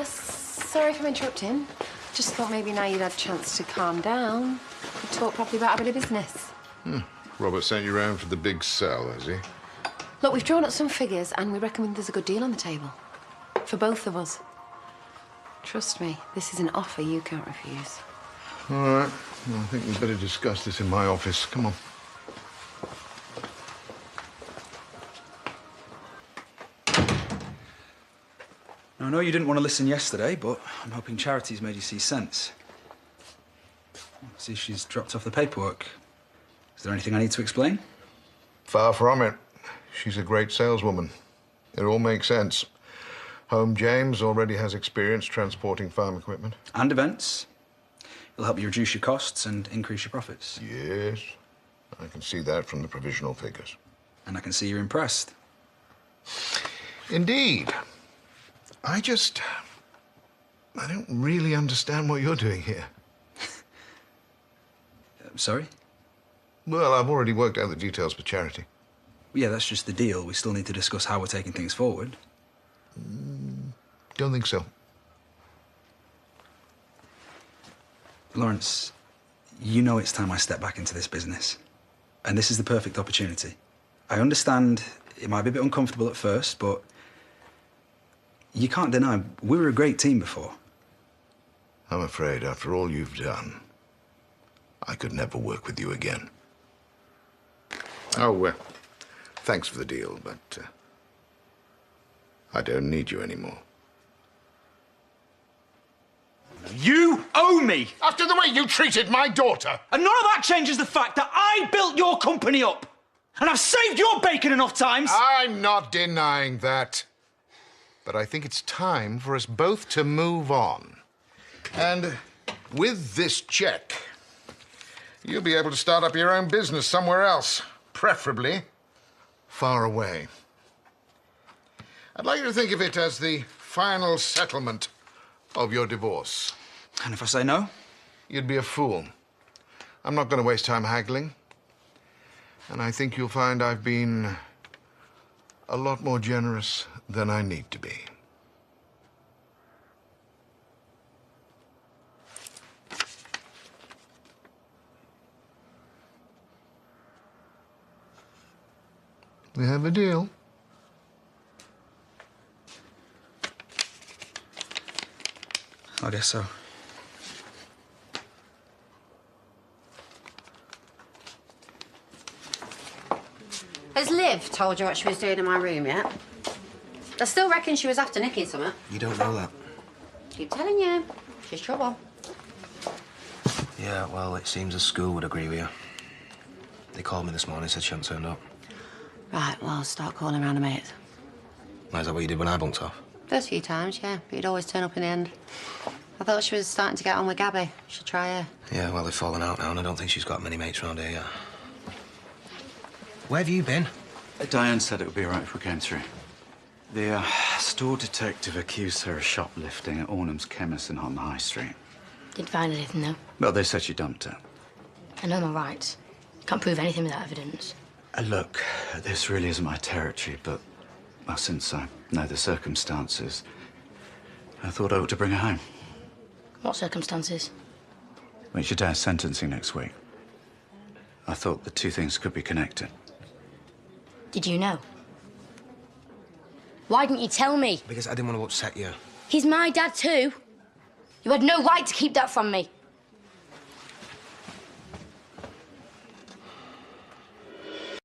Sorry if I'm interrupting. Just thought maybe now you'd had a chance to calm down. We'd talk properly about a bit of business. Robert sent you round for the big sell, has he? Look, we've drawn up some figures and we reckon there's a good deal on the table. For both of us. Trust me, this is an offer you can't refuse. All right. Well, I think we'd better discuss this in my office. Come on. I know you didn't want to listen yesterday, but I'm hoping Charity's made you see sense. See, she's dropped off the paperwork. Is there anything I need to explain? Far from it. She's a great saleswoman. It all makes sense. Home James already has experience transporting farm equipment. And events. It'll help you reduce your costs and increase your profits. Yes, I can see that from the provisional figures. And I can see you're impressed. Indeed. I don't really understand what you're doing here. Sorry? Well, I've already worked out the details for Charity. Yeah, that's just the deal. We still need to discuss how we're taking things forward. Don't think so. Lawrence, you know it's time I step back into this business. And this is the perfect opportunity. I understand it might be a bit uncomfortable at first, but you can't deny we were a great team before. I'm afraid after all you've done, I could never work with you again. Oh, well, thanks for the deal, but I don't need you anymore. You owe me! After the way you treated my daughter! And none of that changes the fact that I built your company up! And I've saved your bacon enough times! I'm not denying that. But I think it's time for us both to move on. And with this check, you'll be able to start up your own business somewhere else, preferably far away. I'd like you to think of it as the final settlement of your divorce. And if I say no? You'd be a fool. I'm not going to waste time haggling. And I think you'll find I've been a lot more generous than I need to be. We have a deal. I guess so. Has Liv told you what she was doing in my room yet? I still reckon she was after nicking something. You don't know that. Keep telling you. She's trouble. Yeah, well, it seems the school would agree with you. They called me this morning, said she hadn't turned up. Right, well, start calling around her mates. Is that what you did when I bunked off? First few times, yeah, but you'd always turn up in the end. I thought she was starting to get on with Gabby. Should try her. Yeah, well, they've fallen out now, and I don't think she's got many mates around here yet. Where have you been? Diane said it would be all right if we came through. The store detective accused her of shoplifting at Ornham's Chemist on the High Street. Didn't find anything, though. Well, they said she dumped it. I know my rights. Can't prove anything without evidence. Look, this really isn't my territory, but, well, since I know the circumstances, I thought I ought to bring her home. What circumstances? Well, it's your dad's sentencing next week. I thought the two things could be connected. Did you know? Why didn't you tell me? Because I didn't want to upset you. He's my dad, too. You had no right to keep that from me.